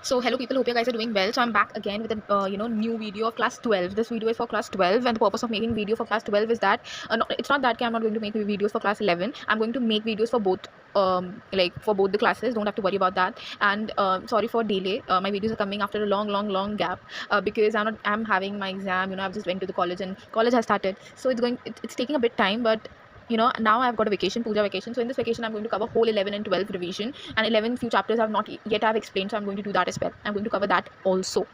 So hello people, hope you guys are doing well. So I'm back again with a new video of class 12. This video is for class 12, and the purpose of making video for class 12 is that it's not that I'm not going to make videos for class 11. I'm going to make videos for both like for both the classes. Don't have to worry about that. And sorry for delay. My videos are coming after a long gap because I'm having my exam. I've just went to the college and college has started, so it's taking a bit time, but now I've got a vacation, puja vacation. So in this vacation I'm going to cover whole 11 and 12 revision, and 11 few chapters I've not yet have explained, so I'm going to do that as well. I'm going to cover that also.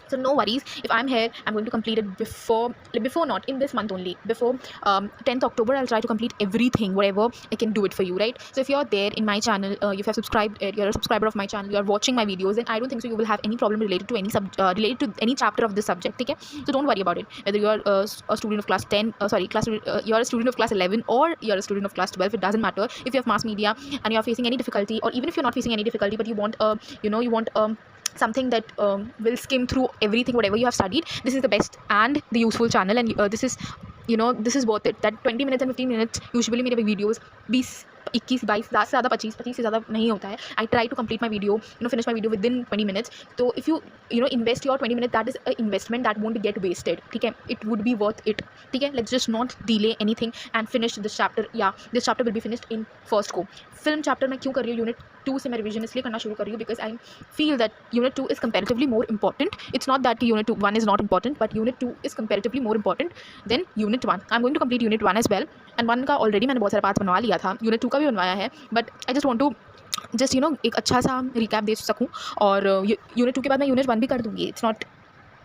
So no worries, if I'm here I'm going to complete it before not in this month only, before 10th October. I'll try to complete everything, whatever I can do it for you, right? So if you're there in my channel, if you have subscribed, you're a subscriber of my channel, you're watching my videos, then I don't think so you will have any problem related to any chapter of this subject, okay? So don't worry about it, whether you're a student of class 10 you're a student of class 11 or you're a student of class 12. It doesn't matter. If you have mass media and you're facing any difficulty, or even if you're not facing any difficulty but you want something that will skim through everything whatever you have studied, this is the best and the useful channel. And this is worth it. That 20 minutes and 15 minutes usually मेरे videos 20 21 22 10 से ज़्यादा 25 से ज़्यादा नहीं होता है. I try to complete my video, finish my video within 20 minutes. तो if you invest your 20 minutes, that is an investment that won't get wasted. ठीक है, it would be worth it. ठीक है, let's just not delay anything and finish this chapter. This chapter will be finished in first go. Film chapter मैं क्यों कर रही हूँ? Unit 2 से मैं revision इसलिए करना शुरू कर रही हूँ because I feel that Unit 2 is comparatively more important. It's not that Unit 1 is not important, but Unit 2 is comparatively more important than Unit 1. I'm going to complete Unit 1 as well, and 1 का already मैंने बहुत सारा part बनवा लिया था, Unit 2 का भी बनवाया है, but I just want to just एक अच्छा सा recap दे सकूँ, और Unit 2 के बाद मैं Unit 1 भी कर दूँगी. It's not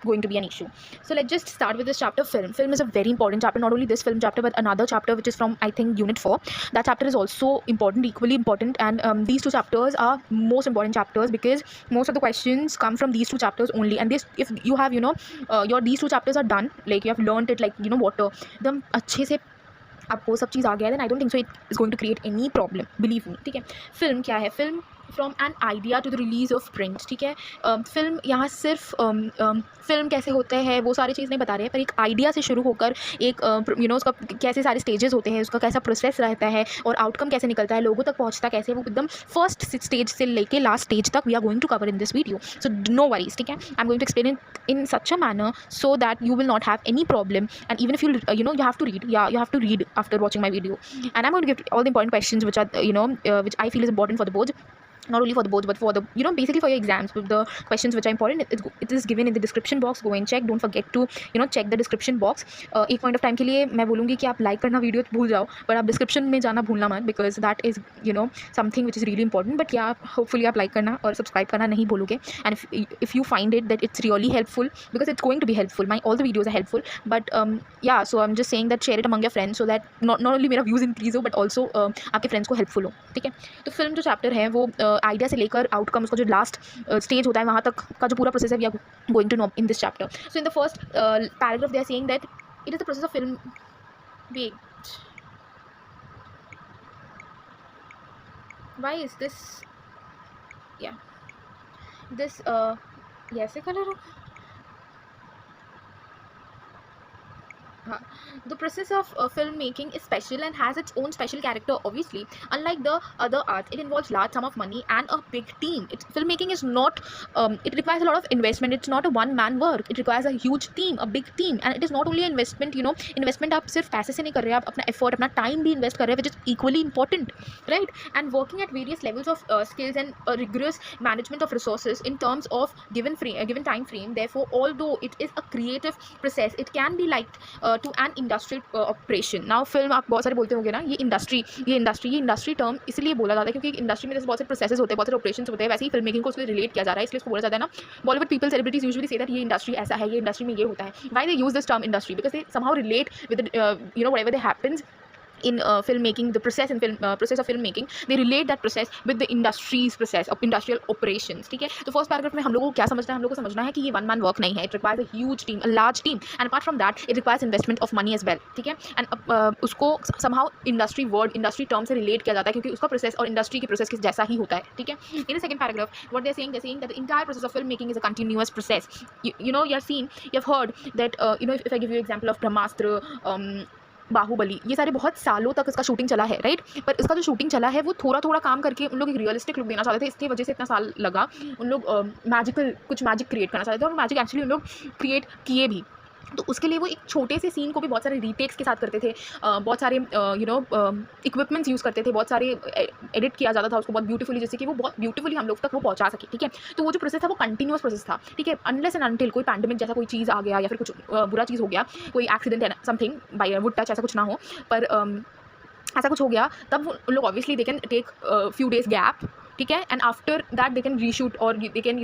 going to be an issue. So let's just start with this chapter. Film is a very important chapter. Not only this film chapter but another chapter which is from I think Unit 4. That chapter is also important, equally important, and these two chapters are most important chapters because most of the questions come from these two chapters only. And this, if you have your these two chapters are done, like you have learned it like water, एकदम अच्छे से आपको सब चीज़ आ गया, then I don't think so it is going to create any problem, believe me. ठीक है, film क्या है? Film from an idea to the release of print. ठीक है, फिल्म यहाँ सिर्फ फिल्म कैसे होते हैं वो सारी चीज़ नहीं बता रहे हैं, पर एक आइडिया से शुरू होकर एक उसका कैसे सारे स्टेजेस होते हैं, उसका कैसा प्रोसेस रहता है और आउटकम कैसे निकलता है, लोगों तक पहुँचता कैसे, वो एकदम फर्स्ट स्टेज से लेके लास्ट स्टेज तक we are going to cover in this video. So no worries. ठीक है, I am going to explain it in such a manner so that you will not have any problem. And even if you you have to read, you have to read after watching my video, and I'm going to give all the important questions which are which I feel is important for the boards. Not only for the boards but for the basically for your exams. With the questions which are important, it is given in the description box. Go and check. Don't forget to check the description box. एक point of time के लिए मैं बोलूँगी कि आप like करना video भूल जाओ, but आप description में जाना भूलना मत, because that is something which is really important. But yeah, hopefully आप like करना और subscribe करना नहीं भूलोगे. And if you find it that it's really helpful, because it's going to be helpful, all the videos are helpful, but yeah, so I'm just saying that share it among your friends so that not only मेरा views increase हो but also आपके friends को helpful हो. ठीक है, तो film जो chapter है वो आइडिया से लेकर आउटकम, उसका जो लास्ट स्टेज होता है वहाँ तक का जो पूरा प्रोसेस है, we are going to know in this chapter. So in the first paragraph they are saying that it is the process of film. Wait, why is this? या दिस ऐसे colour. The process of filmmaking is special and has its own special character. Obviously, unlike the other arts, it involves large sum of money and a big team. Filmmaking is not. It requires a lot of investment. It's not a one-man work. It requires a huge team, a big team, and it is not only an investment. Investment आप सिर्फ पैसे से नहीं कर रहे हैं, आप अपना effort, अपना time भी invest कर रहे हैं, which is equally important, right? And working at various levels of skills and rigorous management of resources in terms of given time frame. Therefore, although it is a creative process, it can be liked to an industrial operation. Now film आप बहुत सारे बोलते होंगे ना, ये industry term इसलिए बोला जाता है क्योंकि इंडस्ट्री में जैसे बहुत से प्रोसेसेस होते हैं, बहुत सारे ऑपरेशंस होते हैं, वैसे ही फिल्म मेकिंग को उसको रिलेट किया जा रहा है, इसलिए उसको बोला जाता है ना. Bollywood people, celebrities usually say that ये इंडस्ट्री ऐसा है, ये इंडस्ट्री में ये होता है. Why they use this term industry? Because they somehow relate with whatever they happens in filmmaking, the process in process of filmmaking, they relate that process with the industry's process of industrial operations. ठीक है, तो first paragraph में हम लोगों को क्या समझना है? हम लोगों को समझना है कि ये वन मैन वर्क नहीं है. It requires a huge team, a large team, and apart from that it requires investment of money as well. ठीक है, एंड उसको समहाउ इंडस्ट्री टर्म से रिलेट किया जाता है क्योंकि उसका प्रोसेस और इंडस्ट्री के प्रोसेस के जैसा ही होता है. ठीक है, in the second paragraph what they are saying that the entire process of filmmaking is a continuous process. You have heard that if I give you example of Brahmastra, Baahubali, ये सारे बहुत सालों तक इसका शूटिंग चला है, राइट। पर इसका जो शूटिंग चला है वो थोड़ा थोड़ा काम करके उन लोग एक रियलिस्टिक लुक देना चाहते थे, इसकी वजह से इतना साल लगा। उन लोग कुछ मैजिक क्रिएट करना चाहते थे, और मैजिक एक्चुअली उन लोग क्रिएट किए भी। तो उसके लिए वो एक छोटे से सीन को भी बहुत सारे रीटेक्स के साथ करते थे, बहुत सारे इक्विपमेंट्स यूज़ करते थे, बहुत सारे एडिट किया जाता था उसको बहुत ब्यूटीफुली, जैसे कि वो बहुत ब्यूटीफुली हम लोग तक वो पहुंचा सके, ठीक है। तो वो जो प्रोसेस था वो कंटिन्यूस प्रोसेस था, ठीक है, अनलेस एंड अनटिल कोई पैंडमिक जैसा कोई चीज़ आ गया या फिर कुछ बुरा चीज़ हो गया, कोई accident something bye would touch, ऐसा कुछ ना हो। पर ऐसा कुछ हो गया तब उन लोग obviously they can take few days gap, ठीक है, and after that they can reshoot और they can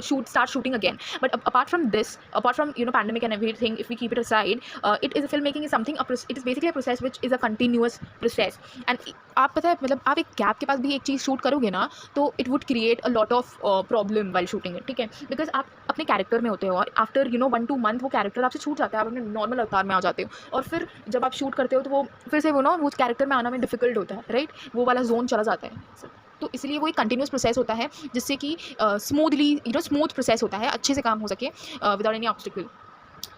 start shooting again. But apart from this, apart from pandemic and everything, if we keep it aside, it is film making is something, it is basically a process which is a continuous process. And आप पता है मतलब आप एक gap के पास भी एक चीज़ shoot करोगे ना, तो it would create a lot of problem while shooting it, ठीक है, बिकॉज आप अपने कैरेक्टर में होते हो और आफ्टर 1 to 2 मंथ वो कैरेक्टर आपसे छूट जाता है, आप अपने नॉर्मल अवतार में आ जाते हो, और फिर जब आप शूट करते हो तो वो फिर से वो उस कैरेक्टर में आना में डिफिकल्ट होता है, राइट, वो वाला जोन चला जाता है। तो इसलिए वो एक कंटिन्यूस प्रोसेस होता है जिससे कि स्मूथली स्मूथ प्रोसेस होता है, अच्छे से काम हो सके विदाउट एनी ऑब्स्टिकल,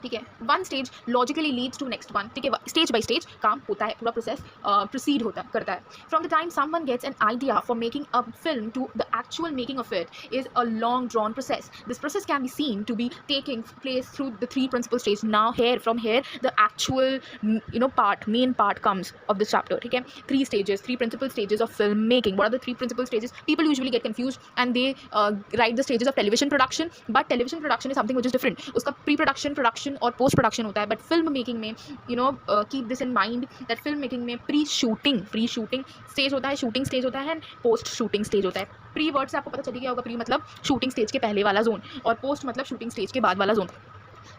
ठीक है। One stage logically leads to next one, ठीक है, स्टेज बाय स्टेज काम होता है, पूरा प्रोसेस प्रोसीड करता है। From the time someone gets an idea for making a film to the actual making of it is a long drawn process. This process can be seen to be taking place through the 3 principal stages. Now from here the actual main part comes of this chapter, ठीक है। 3 principal stages of film making. What are the 3 principal stages? People usually get confused and they write the stages of television production, but television production is something which is different. उसका pre-production, production और post production होता है। But film making में keep this in mind that film making में pre shooting stage होता है, shooting stage होता है एंड पोस्ट शूटिंग स्टेज होता है। प्री वर्ड से आपको पता चल गया होगा, प्री मतलब शूटिंग स्टेज के पहले वाला जोन, और पोस्ट मतलब शूटिंग स्टेज के बाद वाला जोन।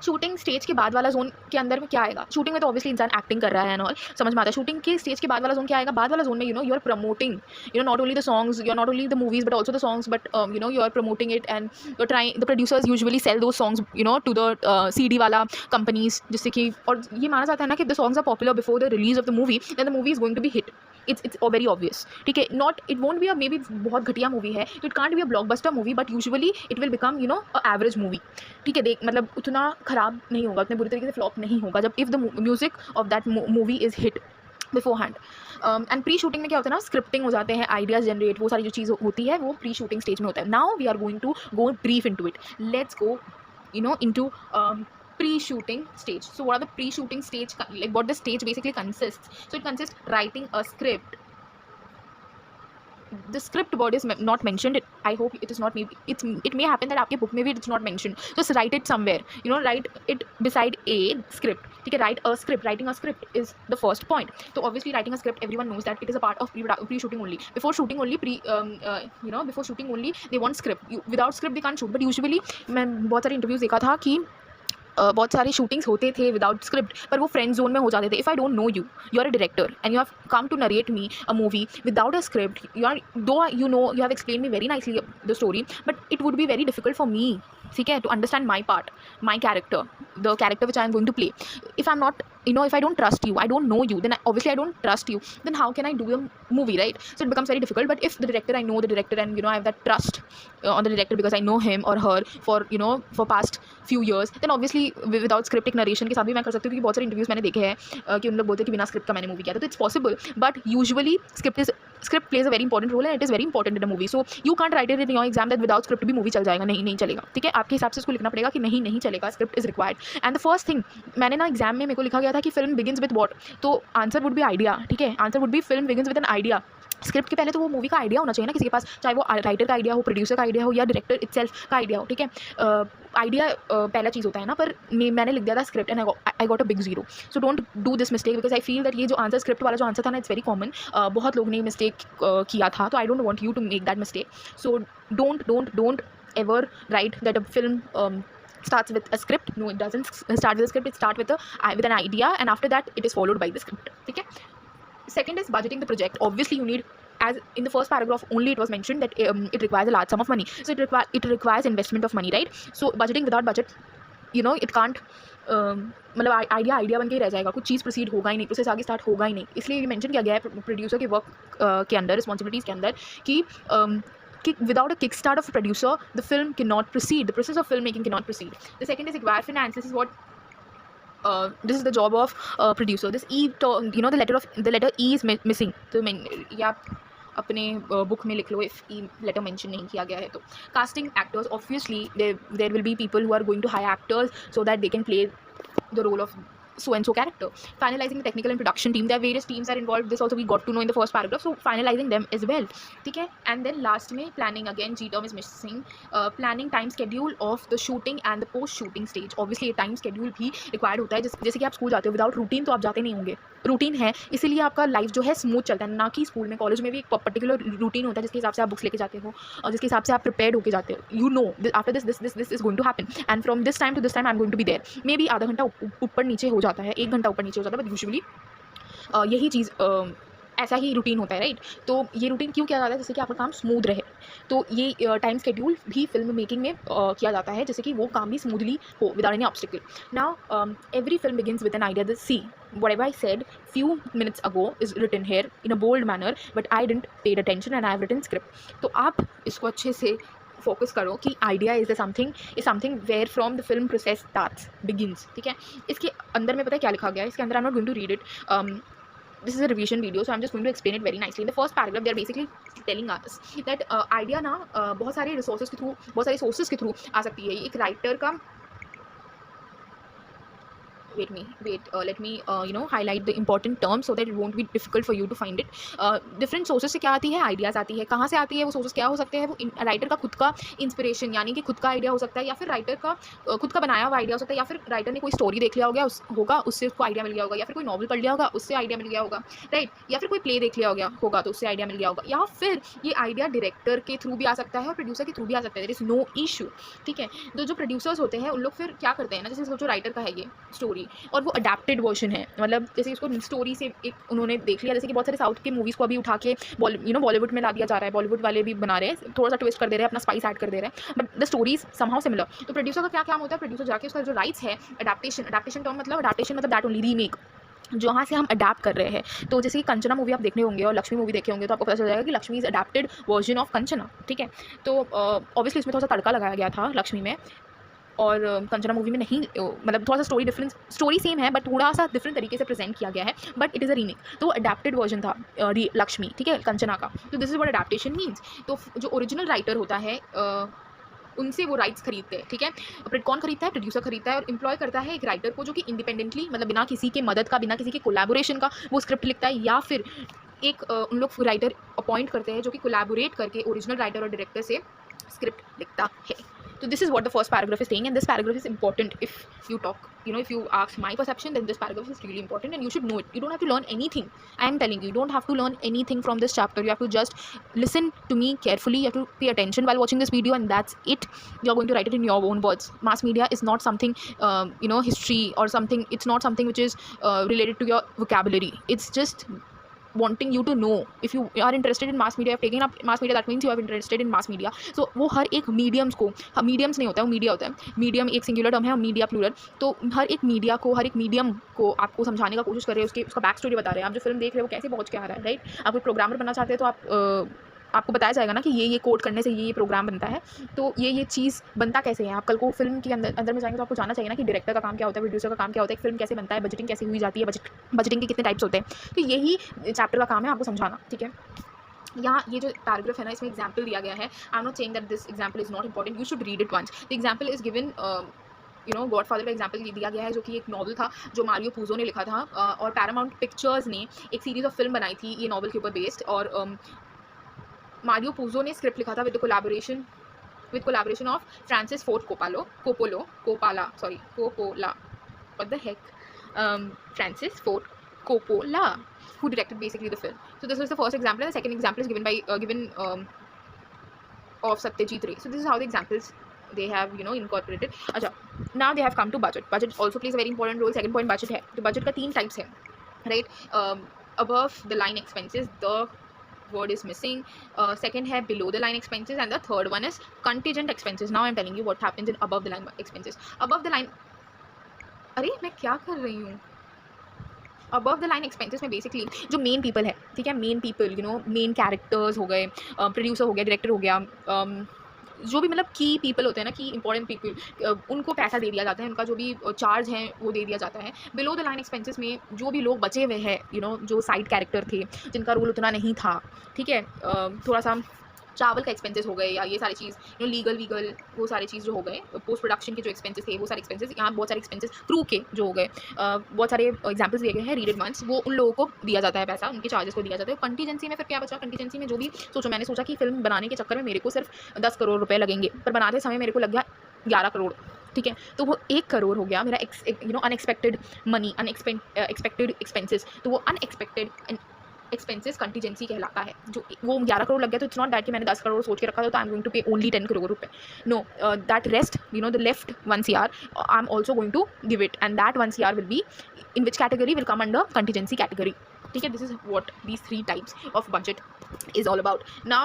शूटिंग स्टेज के बाद वाला जोन के अंदर में क्या आएगा? शूटिंग में तो ऑब्वियसली इंसान एक्टिंग कर रहा है एंड ऑल, समझ में आता है। शूटिंग के स्टेज के बाद वाला जोन क्या आएगा? बाद वाला जोन में you are promoting not only the songs, you are not only the movies but also the songs, but you are promoting it and you are trying, the producers usually sell though songs to the CD वाला companies, जिससे कि, और ये माना जाता है ना कि the songs are popular before the release of the movie, then the movie is going to be hit. It's very obvious, ठीक है। Not it won't be a, may be बहुत घटिया मूवी है तो it can't be a blockbuster movie, but usually it will become a average movie, ठीक है। देख मतलब उतना ख़राब नहीं होगा, उतने बुरी तरीके से फ्लॉप नहीं होगा जब if the music of that movie is hit before hand. And pre shooting में क्या होता है ना, स्क्रिप्टिंग हो जाते हैं, आइडियाज जनरेट, वो सारी जो चीज़ होती है वो प्री शूटिंग स्टेज में होता है। Now we are going to go brief into it, let's go into pre-shooting stage. So what are the pre-shooting stage, like what the stage basically consists? So it consists writing a script. The script word is not mentioned. I hope it is not, maybe it may happen that आपके book में भी it's not mentioned. Just write it somewhere. Write it beside a script. ठीक है, write a script. Writing a script is the first point. So obviously writing a script, everyone knows that it is a part of pre-shooting only. Before shooting only, before shooting only they want script. Without script they can't shoot. But usually मैं बहुत सारे interviews देखा था कि बहुत सारे shootings होते थे विदाउट स्क्रिप्ट, पर वो फ्रेंड जोन में हो जाते थे। If I don't know you, you are a director and you have come to narrate me a movie without a script, you have explain me very nicely the story, but it would be very difficult for me, ठीक है, to understand my part, my character, the character which I am going to play. If I am not, if I don't trust you, I don't know you, then obviously I don't trust you, then how can I do a movie, right? So it becomes very difficult. But if the director, I know the director and I have that trust on the director because I know him or her for for past few years, then obviously without script, एक narration के साथ भी मैं कर सकती हूँ, क्योंकि बहुत सारे इंटरव्यूज मैंने देखे हैं कि उन लोग बोलते हैं कि बिना स्क्रिप्ट का मैंने मूवी किया था, तो it's possible, but usually script plays a very important role and it is very important in a movie. So you can't write it in your exam that without script भी movie चल जाएगा, नहीं चलेगा, ठीक है। आपके हिसाब से उसको लिखना पड़ेगा कि नहीं चलेगा, script is required. And the first thing, मैंने ना एग्जाम में मेरे को लिखा गया था कि फिल्म बिगिंस विद व्हाट, तो आंसर वुड बी आइडिया, ठीक है, answer would be film begins with an idea. Script के पहले तो वो मूवी का आइडिया होना चाहिए ना किसी के पास, चाहे वो राइटर का आइडिया हो, प्रोड्यूसर का आइडिया हो या डायरेक्टर इटसेल्फ का आइडिया हो, ठीक है। आइडिया पहला चीज़ होता है ना, पर मैंने लिख दिया था script and I got a big zero. So don't do this mistake because I feel that ये जो आंसर, स्क्रिप्ट वाला जो आंसर था ना, इट्स वेरी कॉमन, बहुत लोग ने मिस्टेक किया था, तो I don't want you to make that mistake. So don't ever write that a film starts with a script. No, it doesn't start with a script. It starts with an idea, and after that it is followed by the script, okay? Second is budgeting the project. Obviously you need, as in the first paragraph only it was mentioned that it requires a large sum of money, so it requires investment of money, right? So budgeting without budget, it can't मतलब idea बन के ही रह जाएगा, कुछ चीज़ proceed होगा ही नहीं, process आगे start होगा ही नहीं। इसलिए ये मेंशन किया गया है प्रोड्यूसर के वर्क के अंदर, रिस्पॉन्सिबिलिटीज़ के अंदर, कि without a kickstart of a producer, the film cannot proceed. The process of filmmaking cannot proceed. The second is require finance. This is what this is the job of producer. This E, the letter E is missing. तो ये आप अपने book में लिख लो if E letter mention नहीं किया गया है तो. Casting actors, obviously there will be people who are going to hire actors so that they can play the role of so and so character. Finalizing the technical and production team, there are various teams are involved. This also we got to know in the first paragraph, so finalizing them as well. ठीक है. And then last में planning, again G term is missing. Planning time schedule of the shooting and the post shooting stage. Obviously time schedule भी required होता है. जैसे कि आप school जाते हो, विदाउट रूटीन तो आप जाते नहीं होंगे. रूटीन है इसीलिए आपका लाइफ जो है स्मूथ चलता है, ना कि स्कूल में. कॉलेज में भी एक पर्टिकुलर रूटीन होता है जिसके हिसाब से आप बुक्स लेके जाते हो और जिसके हिसाब से आप प्रिपेयर्ड होकर जाते हो. You know after this is going to happen and from this time to this time I am going to be there. Maybe आधा घंटा ऊपर नीचे हो जाता है, 1 घंटा ऊपर नीचे हो जाता है, बट यूजुअली यही चीज़ ऐसा ही रूटीन होता है, राइट. तो ये रूटीन क्यों किया जाता है? जैसे कि आपका काम स्मूथ रहे. तो ये टाइम स्केड्यूल भी फिल्म मेकिंग में किया जाता है जैसे कि वो काम भी स्मूथली हो without any obstacle. Now every film begins with an idea. The see whatever I said few minutes ago is written here in a bold manner, but I didn't paid attention and I have written script. तो आप इसको अच्छे से focus करो कि idea is something where from the film process starts begins. ठीक है. इसके अंदर में पता है क्या लिखा गया है? इसके अंदर I am not going to read it. This is a revision video, so I'm just going to explain it very nicely. In the first paragraph, they are basically telling us that idea ना बहुत सारे resources के through, बहुत सारे sources के through आ सकती है. एक writer का let me highlight the important terms so that it won't be difficult for you to find it. Different sources से क्या आती है? आइडियाज़ आती है. कहाँ से आती है वो सोर्सेस? क्या हो सकते हैं? वो राइटर का खुद का इंस्पिरेशन, यानी कि खुद का आइडिया हो सकता है, या फिर राइटर का खुद का बनाया हुआ आइडिया हो सकता है, या फिर राइटर ने कोई स्टोरी देख लिया होगा उससे उसको आइडिया मिल गया होगा, या फिर कोई नॉवल पढ़ लिया होगा उससे आइडिया मिल गया होगा, राइट. या फिर कोई प्ले देख लिया होगा तो उससे आइडिया मिल गया होगा, या फिर ये आइडिया डायरेक्टर के थ्रू भी आ सकता है और प्रोड्यूसर के थ्रू भी आ सकता है. There is no issue. ठीक है. तो जो प्रोड्यूसर्स होते हैं उन लोग फिर क्या करते हैं ना, जैसे सोचो राइटर का है ये स्टोरी और वो अडेप्टेड वर्जन है, मतलब जैसे इसको स्टोरी से एक उन्होंने देख लिया. जैसे कि बहुत सारे साउथ के मूवीज़ को अभी उठा के बॉलीवुड में ला दिया जा रहा है. बॉलीवुड वाले भी बना रहे हैं, थोड़ा सा ट्विस्ट कर दे रहे हैं, अपना स्पाइस ऐड कर दे रहे हैं, but the stories somehow similar. तो प्रोड्यूसर का क्या काम होता है? प्रोड्यूसर जाके उसका जो राइट्स है, अडेप्टेशन टर्म मतलब दैट ओनली रीमेक, जहाँ से हम अडेप्ट कर रहे हैं. तो जैसे कि कंचना मूवी आप देखने होंगे और लक्ष्मी मूवी देखे होंगे तो आपको पता चल जाएगा कि Lakshmi is adapted version of Kanchana. ठीक है. तो ऑब्वियसली इसमें थोड़ा सा तड़का लगाया गया था लक्ष्मी में, और कंचना मूवी में नहीं, मतलब थोड़ा सा स्टोरी सेम है बट थोड़ा सा डिफरेंट तरीके से प्रेजेंट किया गया है, but it is a remake. तो अडेप्टेड वर्जन था लक्ष्मी, ठीक है, कंचना का. तो this is what adaptation means. तो जो ओरिजिनल राइटर होता है उनसे वो राइट्स खरीदते हैं. ठीक है. कौन खरीदता है? प्रोड्यूसर खरीदता है और एम्प्लॉय करता है एक राइटर को जो कि इंडिपेंडेंटली, मतलब बिना किसी के मदद का, बिना किसी के कोलैबोरेशन का वो स्क्रिप्ट लिखता है, या फिर एक उन लोग राइटर अपॉइंट करते हैं जो कि कोलैबोरेट करके ओरिजिनल राइटर और डायरेक्टर से स्क्रिप्ट लिखता है. So this is what the first paragraph is saying, and this paragraph is important if you talk, if you ask my perception, then this paragraph is really important and you should know it. You don't have to learn anything. I am telling you, you don't have to learn anything from this chapter. You have to just listen to me carefully. You have to pay attention while watching this video, and that's it. You're going to write it in your own words. Mass media is not something, history or something. It's not something which is related to your vocabulary. It's just wanting you to know. If you are interested in mass media, you have taken up mass media, that means you are interested in mass media. So वो हर एक mediums को, mediums नहीं होता है, वो media होता है. Medium एक सिंगुलर टर्म है और मीडिया प्लूरल. तो हर एक मीडिया को, हर एक मीडियम को आपको समझाने का कोशिश कर रहे हैं, उसका बैक स्टोरी बता रहे हैं. आप जो फिल्म देख रहे हो कैसे पहुँच के आ रहा है, राइट. आप कोई प्रोग्रामर बनना चाहते हैं तो आपको बताया जाएगा ना कि ये कोड करने से ये प्रोग्राम बनता है. तो ये चीज़ बनता कैसे है. आप कल को फिल्म के अंदर में जाएंगे तो आपको जानना चाहिए ना कि डायरेक्टर का काम क्या होता है, प्रोड्यूसर का काम क्या होता है, फिल्म कैसे बनता है, बजटिंग कैसे हुई जाती है, बजटिंग के कितने टाइप्स होते हैं. तो यही चैप्टर का काम है आपको समझाना. ठीक है. यहाँ ये जो पैराग्राफ है ना, इसमें एग्जाम्पल दिया गया है. I am not saying that this example is not important. You should read it once. The example is given, Godfather का एग्जाम्पल दिया गया है जो कि एक नॉवल था जो मारियो पूजो ने लिखा था, और पैरामाउंट पिक्चर्स ने एक सीरीज़ ऑफ फिल्म बनाई थी ये नॉवल के ऊपर बेस्ड. और मारियो पूजो ने स्क्रिप्ट लिखा था with collaboration of Francis Ford Coppola, what the heck, Francis Ford Coppola, who directed basically the film. So this was the first example, and the second example is given of Satyajit Ray. So this is how the examples they have incorporated. अच्छा, now they have come to budget. Budget also plays a very important role. Second point budget है. तो budget का 3 types है, right. Above the line expenses, the word is missing. Second है below the line expenses, and the third one is contingent expenses. Now I'm telling you what happens in above the line expenses. Above the line, अरे मैं क्या कर रही हूँ. Above the line expenses में basically जो main people है, ठीक है, मेन पीपल मेन कैरेक्टर्स हो गए, प्रोड्यूसर हो गया, डायरेक्टर हो गया, जो भी मतलब की पीपल होते हैं ना, की इंपॉर्टेंट पीपल, उनको पैसा दे दिया जाता है, उनका जो भी चार्ज है वो दे दिया जाता है। बिलो द लाइन एक्सपेंसेस में जो भी लोग बचे हुए हैं, जो साइड कैरेक्टर थे, जिनका रोल उतना नहीं था, ठीक है, थोड़ा सा चावल का एक्सपेंसेस हो गए या ये सारी चीज़, लीगल वीगल वो सारी चीज़ जो हो गए, पोस्ट प्रोडक्शन के जो एक्सपेंसेस थे वो सारे एक्सपेंसेस, यहाँ बहुत सारे एक्सपेंसेस क्रू के जो हो गए, बहुत सारे एग्जाम्पल्स दिए गए हैं रीडेड मंथ्स, वो उन लोगों को दिया जाता है पैसा, उनके चार्जेस को दिया जाता है। कंटीजेंसी में फिर क्या बचा? कंटीजेंसी में जो भी मैंने सोचा कि फिल्म बनाने के चक्कर में मेरे को सिर्फ 10 करोड़ रुपए लगेंगे, पर बनाते समय मेरे को लग गया 11 करोड़, ठीक है, तो वो 1 करोड़ हो गया मेरा अनएक्सपेक्टेड मनी, अनएक्सपेक्टेड एक्सपेंसेस, तो वो अनएक्सपेक्टेड एक्सपेंसेस कंटीजेंसी कहलाता है। जो वो 11 करोड़ लग गया, तो इट्स नॉट दैट कि मैंने 10 करोड़ सोच के रखा था तो I am going to pay only 10 crore रुपए, no, that rest, the left 1 CR I am also going to give it, and that 1 CR will be in which category? Will come under contingency category, ठीक है। This is what these 3 types of budget is all about. Now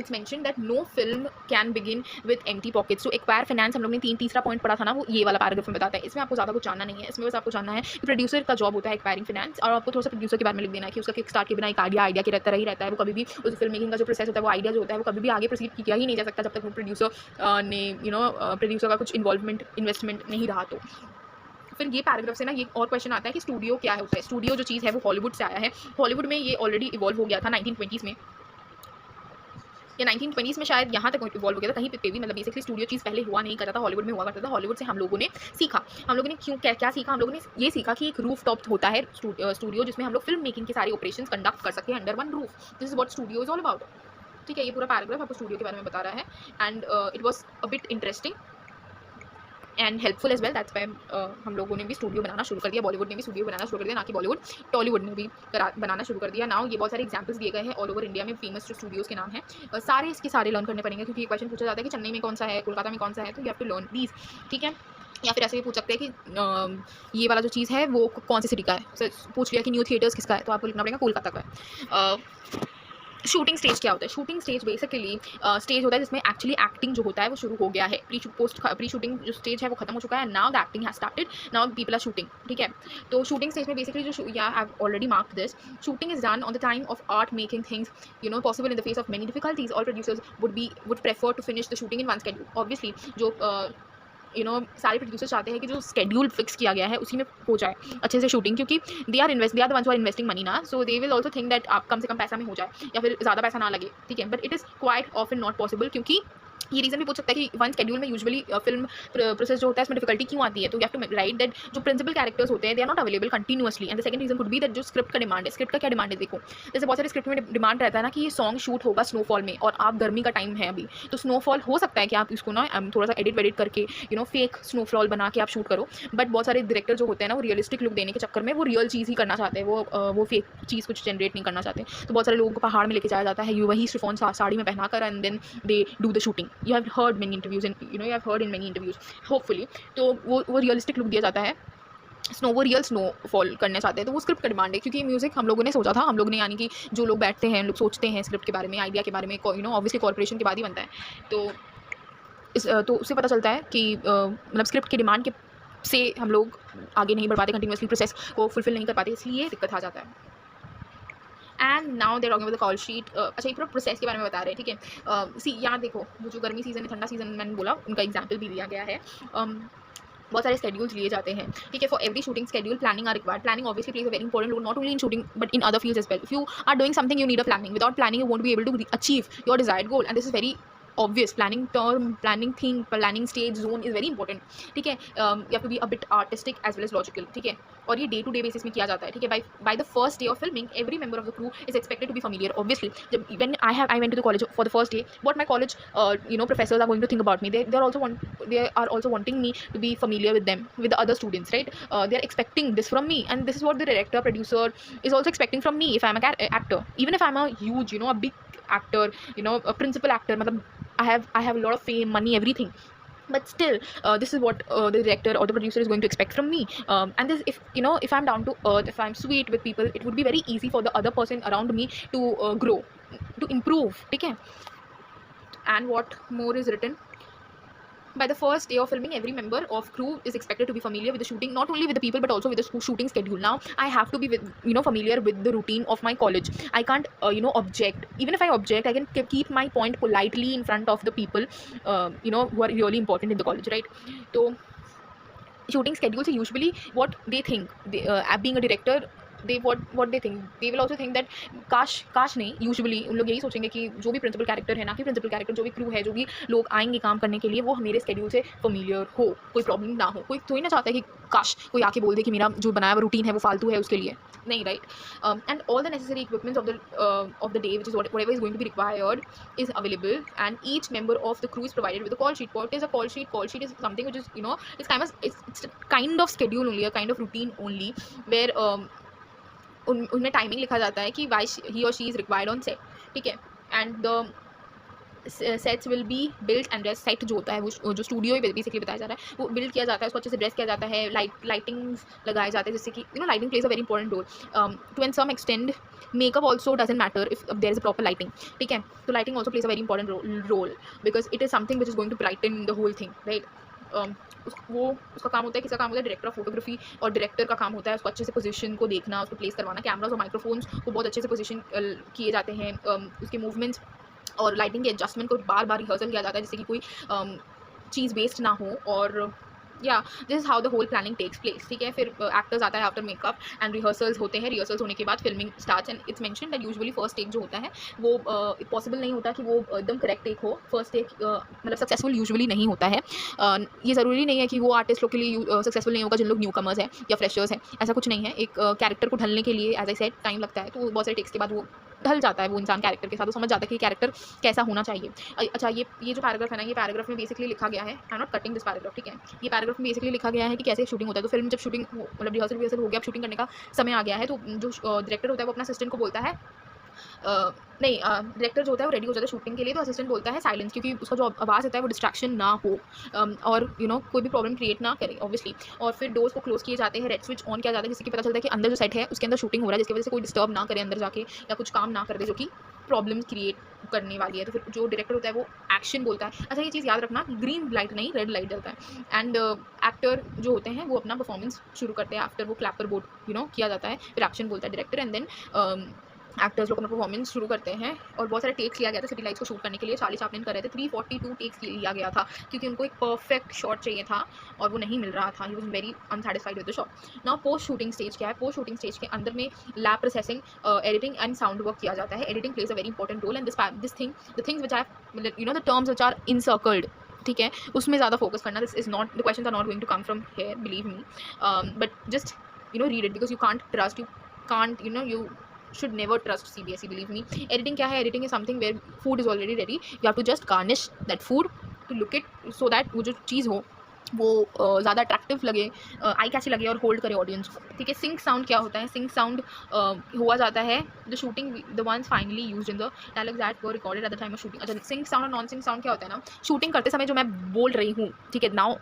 it's mentioned that no film can begin with empty pockets. So acquire finance हम लोग ने तीसरा point पढ़ा था ना, वो ये वाला पैराग्राफ में बताता है। इसमें आपको ज़्यादा कुछ जानना नहीं है, इसमें बस आपको जानना है कि प्रोड्यूसर का जॉब होता है एक्वायरिंग फाइनेंस, और आपको थोड़ा सा प्रोड्यूसर के बारे में लिख देना है कि उसका किक स्टार्ट के बिना एक आइडिया के रहता है, वो कभी भी उस फिल्म मेकिंग का जो प्रोसेस होता है, वो आइडिया जो होता है वो कभी भी आगे प्रोसीड किया ही नहीं जा सकता जब तक वो प्रोड्यूसर ने प्रोड्यूसर का कुछ इन्वॉल्वमेंट इन्वेस्टमेंट नहीं रहा। तो फिर ये पैराग्राफ से ना ये और क्वेश्चन आता है कि स्टूडियो क्या होता है। स्टूडियो जो चीज़ है वो हॉलीवुड से आया है। हॉलीवुड में ये ऑलरेडी इवॉल्व हो गया था 1920s में, या 1920s में शायद यहाँ तक इवॉल्व हो गया था, कहीं पे भी, मतलब बेसिकली स्टूडियो चीज़ पहले हुआ नहीं करता था, हॉलीवुड में हुआ करता था। हॉलीवुड से हम लोगों ने सीखा, हम लोगों ने क्यों क्या सीखा? हम लोगों ने ये सीखा कि एक रूफ टॉप होता है स्टूडियो, जिसमें हम लोग फिल्म मेकिंग के सारे ऑपरेशन कंडक्ट कर सकते हैं under one roof. This is what studio is all about, ठीक है। ये पूरा पैराग्राफ आपको स्टूडियो के बारे में बता रहा है, and it was a bit interesting and helpful as well. That's why हम लोगों ने भी स्टूडियो बनाना शुरू कर दिया, बॉलीवुड ने भी स्टूडियो बनाना शुरू कर दिया, ना कि बॉलीवुड, टॉलीवुड ने भी बनाना शुरू कर दिया। नाउ ये बहुत सारे एग्जांपल्स दिए गए हैं ऑल ओवर इंडिया में फेमस जो स्टूडियोज़ के नाम हैं, सारे इसके सारे लर्न करने पड़ेंगे, क्योंकि क्वेश्चन पूछा जाता है कि चेन्नई में कौन सा है, कोलकाता में कौन सा है, तो you have to learn these, ठीक है। या फिर ऐसे भी पूछ सकते हैं कि ये वाला जो चीज़ है वो कौन सी सिटी का है, पूछ लिया कि न्यू थिएटर्स किसका है, तो आपको लिखना पड़ेगा कोलकाता का है। शूटिंग स्टेज क्या होता है? शूटिंग स्टेज बेसिकली स्टेज होता है जिसमें एक्चुअली एक्टिंग जो होता है वो शुरू हो गया है, प्री शूटिंग जो स्टेज है वो खत्म हो चुका है, now the acting has started, now people are shooting, ठीक है। तो शूटिंग स्टेज में बेसिकली जो I have already marked this, shooting is done on the time of art making things possible in the face of many difficulties. All producers would prefer to finish the shooting in one schedule. Obviously जो सारे producers चाहते हैं कि जो schedule fix किया गया है उसी में हो जाए अच्छे से शूटिंग, क्योंकि they are the ones who are investing money ना, so they will also think that आप कम से कम पैसा में हो जाए या फिर ज़्यादा पैसा ना लगे, ठीक है। But it is quite often not possible, क्योंकि ये रीज़न भी पूछ सकता है कि वन स्केड्यूल में यूजुअली फिल्म प्रोसेस जो होता है इसमें डिफिकल्टी क्यों आती है, तो you have to write that जो प्रिंसिपल कैरेक्टर्स होते हैं they are not available continuously, and the second reason could be that जो स्क्रिप्ट का डिमांड है, स्क्रिप्ट का क्या डिमांड है, देखो जैसे बहुत सारे स्क्रिप्ट में डिमांड रहता है ना कि ये सॉन्ग शूट होगा स्नोफॉल में, और आप गर्मी का टाइम है अभी, तो स्नोफॉल हो सकता है कि आप इसको ना थोड़ा सा एडिट करके फेक स्नोफॉल बना के आप शूट करो। बट बहुत सारे डायरेक्टर जो होते हैं ना वो रियलिस्टिक लुक देने के चक्कर में वो रियल चीज़ ही करना चाहते हैं, वो फेक चीज़ कुछ जनरेट नहीं करना चाहते। तो बहुत सारे लोगों को पहाड़ में लेके जाया जाता है, वही शिफॉन साड़ी में पहना कर, and then they do the shooting. You have heard many interviews and you have heard in many interviews hopefully, तो वो रियलिस्टिक लुक दिया जाता है, वो रियल स्नोफॉल करना चाहते हैं, तो वो स्क्रिप्ट का डिमांड है। क्योंकि म्यूजिक हम लोगों ने सोचा था, हम लोग ने यानी कि जो लोग बैठते हैं, लोग सोचते हैं स्क्रिप्ट के बारे में, आइडिया के बारे में, ऑब्वियसली कॉर्पोरेशन के बाद ही बनता है, तो उससे पता चलता है कि मतलब स्क्रिप्ट की डिमांड के से हम लोग आगे नहीं बढ़ पाते, कंटिन्यूसली प्रोसेस को फुलफिल नहीं कर पाते, इसलिए दिक्कत आ जाता है। And now there talking about the call sheet. अच्छा, ये पूरा प्रोसेस के बारे में बता रहे हैं, ठीक है। यहाँ देखो, वो जो गर्मी सीजन है, ठंडा सीजन मैंने बोला, उनका एग्जाम्पल भी दिया गया है। बहुत सारे स्केड्यूल्स लिए जाते हैं, ठीक है। For every shooting schedule planning are required. Planning obviously plays a very important role, not only in shooting but in other fields as well. If you are doing something you need a planning, without planning you won't be able to achieve your desired goal, and this is very obvious. Planning term, planning thing, planning stage zone is very important, ठीक है। you have to be a bit artistic as well as logical, ठीक है। और ये day to day basis में किया जाता है, ठीक है। by the first day of filming every member of the crew is expected to be familiar, obviously. जब when I went to the college for the first day, what my college professors are going to think about me, they are also wanting me to be familiar with them, with the other students, right? They are expecting this from me, and this is what the director producer is also expecting from me if I'm a actor, even if I'm a huge a big actor, a principal actor, matlab I have a lot of fame, money, everything, but still this is what the director or the producer is going to expect from me, and this, if I'm down to earth, if I'm sweet with people, it would be very easy for the other person around me to grow, to improve, ठीक है। And what more is written, By the first day of filming, every member of crew is expected to be familiar with the shooting, not only with the people but also with the shooting schedule. Now I have to be familiar with the routine of my college. I can't object. Even if I object, I can keep my point politely in front of the people who are really important in the college, right? So shooting schedules are usually what they think. Being a director, they what they think, they will also think that काश नहीं, usually उन लोग यही सोचेंगे कि जो भी principal character है, ना कि प्रिंसिपल कैरेक्टर, जो भी क्रू है, जो भी लोग आएंगे काम करने के लिए, वो मेरे स्केड्यूल से फेमिलियर हो, कोई प्रॉब्लम ना हो। कोई थोड़ी ना चाहता है कि काश कोई आके बोल दे कि मेरा जो बनाया हुआ रूटीन है वो फालतू है उसके लिए, नहीं, right? And all the necessary equipments of the day, which is whatever is going to be required, is available, and each member of the crew is provided with a call sheet. What is a call sheet? Call sheet is something which is it's a kind of schedule only, a kind of routine only, where उनमें timing लिखा जाता है कि why he और she is required on set, ठीक है? And the sets will be build and dress. Set जो होता है वो जो स्टूडियो बेसिकली बताया जा रहा है, वो बिल्ड किया जाता है, उसको अच्छे से ड्रेस किया जाता है, लाइटिंग्स लगाए जाते हैं, जिससे कि lighting plays a very important role to an some extend. Makeup also doesn't matter if there is a proper lighting, ठीक है? तो lighting also plays a very important role because it is something which is going to brighten the whole thing, right? उसका काम होता है, किसका काम होता है? डायरेक्टर ऑफ फोटोग्राफी और डायरेक्टर का काम होता है उसको अच्छे से पोजीशन को देखना, उसको प्लेस करवाना। कैमरास और माइक्रोफोन्स को बहुत अच्छे से पोजीशन किए जाते हैं, उसके मूवमेंट्स और लाइटिंग के एडजस्टमेंट को बार बार रिहर्सल किया जाता है, जिससे कि कोई चीज़ वेस्ट ना हो। और या this is how the whole planning takes place, ठीक है? फिर एक्टर्स आता है आफ्टर मेकअप एंड रिहर्सल्स होते हैं। रिहर्सल्स होने के बाद filming starts and it's mention that usually first take जो होता है वो पॉसिबल नहीं होता कि वो एकदम करेक्ट टेक हो। फर्स्ट टेक मतलब सक्सेसफुल यूजुअली नहीं होता है। ये ज़रूरी नहीं है कि वो आर्टिस्ट लोग के लिए सक्सेसफुल नहीं होगा जिन लोग न्यू कमर्स हैं या फ्रेशर्स हैं, ऐसा कुछ नहीं है। एक कैरेक्टर को ढलने के लिए एज आई सेड टाइम लगता है, तो बहुत सारे टेक्स के बाद वो ढल जाता है वो इंसान कैरेक्टर के साथ, वो समझ जाता है कि कैरेक्टर कैसा होना चाहिए। अच्छा, ये जो पैराग्राफ है ना, ये पैराग्राफ में बेसिकली लिखा गया है, I am not cutting this paragraph, ठीक है? ये पैराग्राफ में बेसिकली लिखा गया है कि कैसे शूटिंग होता है। तो फिल्म जब शूटिंग मतलब रिहर्सल हो गया, अब शूटिंग करने का समय आ गया है, तो जो डायरेक्टर होता है वो अपना असिस्टेंट को बोलता है, नहीं, डायरेक्टर जो होता है वो रेडी हो जाता है शूटिंग के लिए, तो असिस्टेंट बोलता है साइलेंस, क्योंकि उसका जो आवाज़ होता है वो डिस्ट्रैक्शन ना हो और कोई भी प्रॉब्लम क्रिएट ना करे ऑब्वियसली। और फिर डोर्स को क्लोज किए जाते हैं, रेड स्विच ऑन किया जाता है, जिससे कि पता चलता है कि अंदर जो सेट है उसके अंदर शूटिंग हो रहा है, जिसकी वजह से कोई डिस्टर्ब ना करे अंदर जाके या कुछ काम ना कर दे जो कि प्रॉब्लम क्रिएट करने वाली है। तो फिर जो डायरेक्टर होता है वो एक्शन बोलता है। अच्छा, ये चीज़ याद रखना, ग्रीन लाइट नहीं, रेड लाइट जलता है। एंड एक्टर जो होते हैं वो अपना परफॉर्मेंस शुरू करते हैं, आफ्टर वो क्लैपर बोर्ड किया जाता है, फिर एक्शन बोलता है डायरेक्टर, एंड देन एक्टर्स लोग अपना परफॉर्मेंस शुरू करते हैं। और बहुत सारे टेक्स लिया गया था सिटी लाइट्स को शूट करने के लिए। चार्ली चैपलिन कर रहे थे, 342 टेक्स लिया गया था, क्योंकि उनको एक परफेक्ट शॉट चाहिए था और वो नहीं मिल रहा था। He was very unsatisfied with the shot. Now post shooting stage क्या है? पोस्ट शूटिंग स्टेज के अंदर में lab processing, editing and sound work किया जाता है। Editing plays a very important role, and the things which I the terms which are encircled, ठीक है, उसमें ज़्यादा फोकस करना। This is not, the questions are not going to come from here, believe me, but just read it because you can't trust, you should never trust CBSE, believe me. Editing क्या है? Editing is something where food is already ready, you have to just garnish that food to look it so that वो जो चीज़ हो वो ज़्यादा attractive लगे, आई कैची लगे और होल्ड करे ऑडियंस को, ठीक है? सिंक साउंड क्या होता है? सिंक साउंड हुआ जाता है the shooting, the ones finally used in the dialogues that were recorded at the time of shooting. अच्छा, सिंक साउंड और नॉन सिंक साउंड क्या होता है ना? शूटिंग करते समय जो मैं बोल रही हूँ, ठीक है, now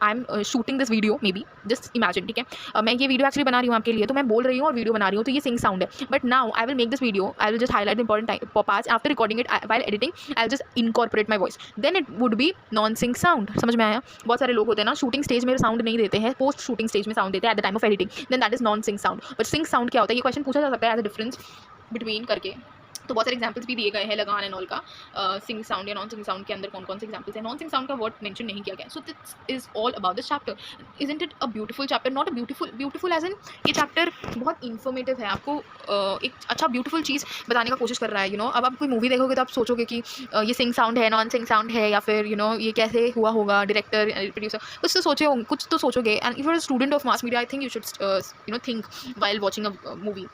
I am shooting this video, may be just imagine, ठीक है, मैं ये वीडियो एक्चुअली बना रही हूँ आपके लिए, तो मैं बोल रही हूँ और वीडियो बना रही हूँ, तो ये सिंक साउंड है। But now I will make this video, I will just highlight important parts, after recording it while editing I will just incorporate my voice, then it would be non sync sound. समझ में आया? बहुत सारे लोग होते हैं ना shooting stage में साउंड नहीं देते हैं, पोस्ट शूटिंग स्टेज में साउंड देते हैं at the time of editing, then that is non sync sound. But sync sound क्या होता है? ये क्वेश्चन पूछा जा सकता है एज अ डिफरेंस बिटवीन करके, तो बहुत सारे एग्जाम्पल्स भी दिए गए हैं लगान एंड ऑल का। सिंग साउंड या नॉन सिंग साउंड के अंदर कौन कौन से एग्जाम्पल्स हैं? नॉन सिंग साउंड का वर्ड मेंशन नहीं किया गया। So this is all about this chapter. Isn't it a beautiful chapter? Not a beautiful as in ये चैप्टर बहुत इन्फॉर्मेटिव है, आपको एक अच्छा ब्यूटीफुल चीज़ बताने का कोशिश कर रहा है। अब आप कोई मूवी देखोगे तो आप सोचोगे कि ये सिंग साउंड है, नॉन सिंग साउंड है, या फिर ये कैसे हुआ होगा, डायरेक्टर प्रोड्यूसर, कुछ तो सोचोगे। And if you are a student of mass media, I think you should think while watching a movie.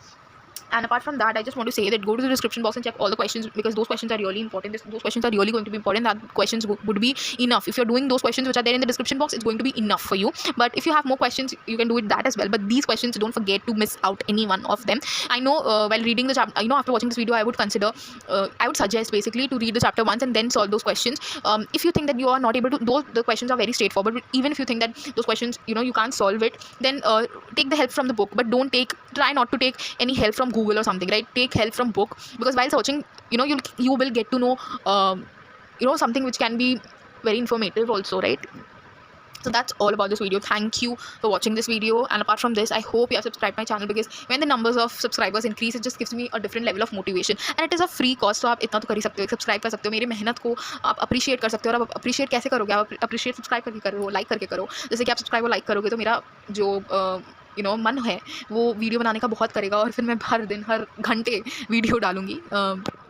And apart from that, I just want to say that go to the description box and check all the questions, because those questions are really important. Those questions are really going to be important. That questions would be enough. If you're doing those questions which are there in the description box, it's going to be enough for you. But if you have more questions, you can do it that as well. But these questions, don't forget to miss out any one of them. I know while reading the chapter, after watching this video, I would suggest basically to read the chapter once and then solve those questions. If you think that you are not able to, the questions are very straightforward. But even if you think that those questions, you can't solve it, then take the help from the book. But try not to take any help from Google or something, right? Take help from book, because while searching, you will get to know something which can be very informative also, right? So that's all about this video. Thank you for watching this video, and apart from this I hope you have subscribed my channel, because when the numbers of subscribers increase it just gives me a different level of motivation, and it is a free cost. तो आप इतना तो कर ही सकते हो, subscribe कर सकते हो, मेरी मेहनत को आप अप्रिशिएट कर सकते हो। और आप अप्रिशिएट कैसे करोगे? आप अप्रिशिएट सब्सक्राइब करके करो, लाइक करके करो। जैसे कि आप सब्सक्राइब और लाइक करोगे तो मेरा जो मन है वो वीडियो बनाने का बहुत करेगा, और फिर मैं हर दिन हर घंटे वीडियो डालूंगी।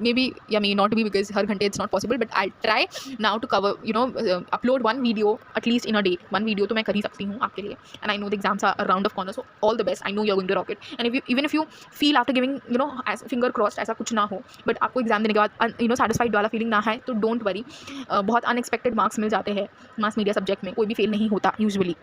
मे बी या मे नॉट बी, बिकॉज हर घंटे it's not possible, but I try now to cover upload 1 video at least in a day. 1 video तो मैं कर ही सकती हूँ आपके लिए, and I know the exams are around of corner, so all the best. I know you are going to rock it, and even if you feel after giving finger crossed ऐसा कुछ ना हो, बट आपको exam देने के बाद satisfied वाला feeling ना है, तो डोंट वरी। बहुत अनएक्सपेक्टेड मार्क्स मिल जाते हैं मास मीडिया सब्जेक्ट में, कोई भी फेल नहीं होता यूजुअली,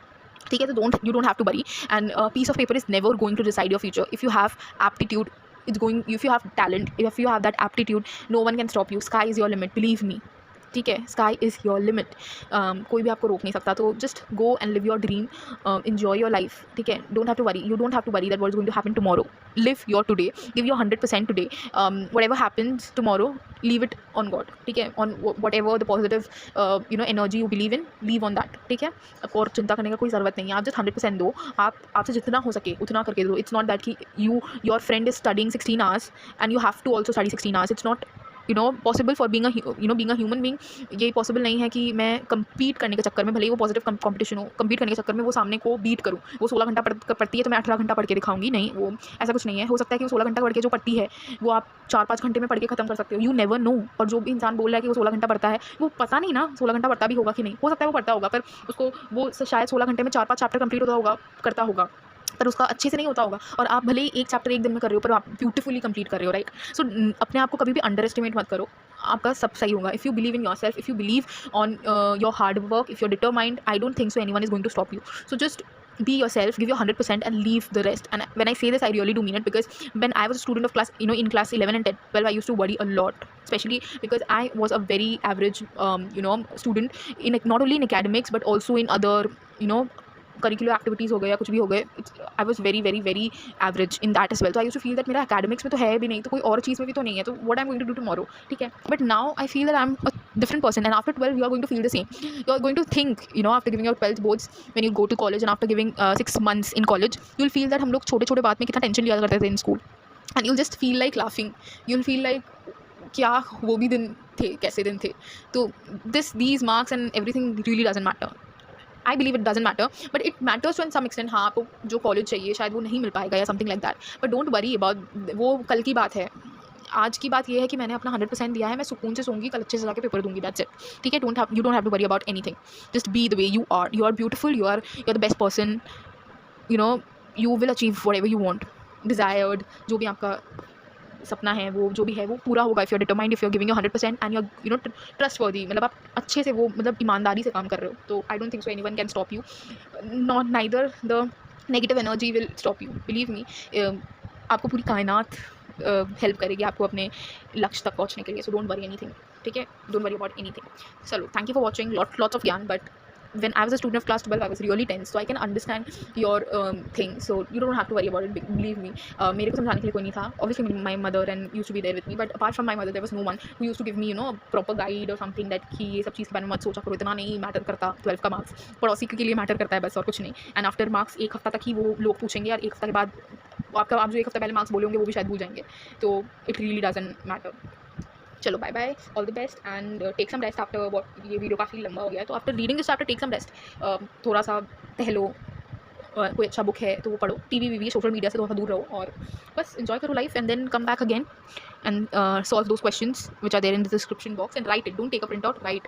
ठीक है? तो you don't have to worry, and a piece of paper is never going to decide your future. If you have aptitude, if you have talent, if you have that aptitude, no one can stop you. Sky is your limit, believe me, ठीक है? Sky is your limit, कोई भी आपको रोक नहीं सकता। तो just go and live your dream, enjoy your life, ठीक है? Don't have to worry, you don't have to worry that what is going to happen tomorrow. Live your today, give your 100% today. Whatever happens tomorrow, leave it on God, ठीक है? On whatever the positive energy you believe in, leave on that, ठीक है? आपको और चिंता करने का कोई ज़रूरत नहीं है। आप जस्ट 100% दो, आपसे जितना हो सके उतना करके दो। इट्स नॉट दैट कि your friend is studying 16 hours and you have to also study 16 hours. It's not possible for being a human being. ये पॉसिबल नहीं है कि मैं compete करने के चक्कर में, भले ही वो पॉजिटिव कंपटीशन हो, compete करने के चक्कर में वो सामने को बीट करूँ। वो 16 घंटा पढ़ती है तो मैं 18 घंटा पढ़ के दिखाऊंगी, नहीं, वो ऐसा कुछ नहीं है। हो सकता है कि वो 16 घंटा पढ़ के जो पढ़ती है वो आप 4-5 घंटे में पढ़ के खत्म कर सकते हो, यू नेवर नो। और जो भी इंसान बोल रहा है कि वो 16 घंटा पढ़ता है, वो पता नहीं ना 16 घंटा पढ़ता भी होगा कि नहीं। हो सकता है वो पढ़ता होगा, पर उसको वो शायद 16 घंटे में 4-5 चैप्टर कंप्लीट करता होगा, पर उसका अच्छे से नहीं होता होगा। और आप भले ही एक चैप्टर एक दिन में कर रहे हो, पर आप ब्यूटीफुली कंप्लीट कर रहे हो, राइट? सो अपने आप को कभी भी अंडर एस्टिमेट मत करो, आपका सब सही होगा। If you believe in yourself, if you believe on your hard work, if you are determined, I don't think so anyone is going to stop you. So just be yourself, give your 100% and leave the rest. And when I say this I really do mean it, because when I was a student of class in class 11 and 12 I used to worry a lot, especially because I was a very average student in not only in academics but also in other curricular activities हो गए या कुछ भी हो गए। I was very very very average in that as well. तो I used to feel that मेरा academics में तो है भी नहीं, तो कोई और चीज़ में भी तो नहीं है, तो what I am going to do tomorrow, ठीक है? But now I feel that I am a different person, and after 12 you are going to feel the same. You are going to think after giving your 12th boards, when you go to college and after giving 6 months in college, you'll feel that हम लोग छोटे छोटे बात में कितना tension लिया करते थे in school, and you'll just feel like laughing, you'll feel like क्या वो भी दिन थे, कैसे दिन थे। तो these marks and everything really doesn't matter. I believe it doesn't matter, but it matters to some extent। हाँ, आपको जो कॉलेज चाहिए शायद वो नहीं मिल पाएगा या something like that, but don't worry about, वो कल की बात है। आज की बात ये है कि मैंने अपना 100% दिया है, मैं सुकून से सोऊंगी, कल अच्छे से जाके पेपर दूंगी, दैट्स इट, ठीक है? You don't have to worry about anything. Just be the way you are. You are beautiful. You're the best person. You will achieve whatever you want, desired, जो भी आपका सपना है, वो जो भी है वो पूरा होगा। If you are determined, if you are giving your 100% and you are trustworthy, मतलब आप अच्छे से वो ईमानदारी से काम कर रहे हो, तो I don't think so anyone can stop you, not neither the negative energy will stop you, believe me. आपको पूरी कायनात हेल्प करेगी आपको अपने लक्ष्य तक पहुँचने के लिए। सो डोंट वरी एनीथिंग, ठीक है? Don't worry about anything. चलो, thank you for watching, lots of gyan, but when I was a student of class 12 I was really tense, so I can understand your thing, so you don't have to worry about it, believe me। मेरे को समझाने के लिए कोई नहीं था, obviously my mother and used to be there with me, but apart from my mother there was no one who used to give me proper guide or something that कि ये सब चीज़ के बारे में मत सोचा करो, इतना नहीं मैटर करता 12 का मार्क्स, पड़ोसी के लिए मैटर करता है बस, और कुछ नहीं। एंड आफ्टर मार्क्स एक हफ्ता तक ही वो लोग पूछेंगे, और एक हफ्ता के बाद आप जो एक हफ्ता पहले मार्क्स बोले होंगे वो भी शायद भूल जाएंगे, तो इट रियली डजंट मैटर। चलो, bye bye, all the best, and take some rest after what. ये वीडियो काफ़ी लंबा हो गया है, तो after reading this chapter take some rest, थोड़ा सा टहलो, कोई अच्छा बुक है तो वो पढ़ो, टीवी सोशल मीडिया से थोड़ा दूर रहो, और बस enjoy करो life, and then come back again and solve those questions which are there in the description box and write it. Don't take a print out, right.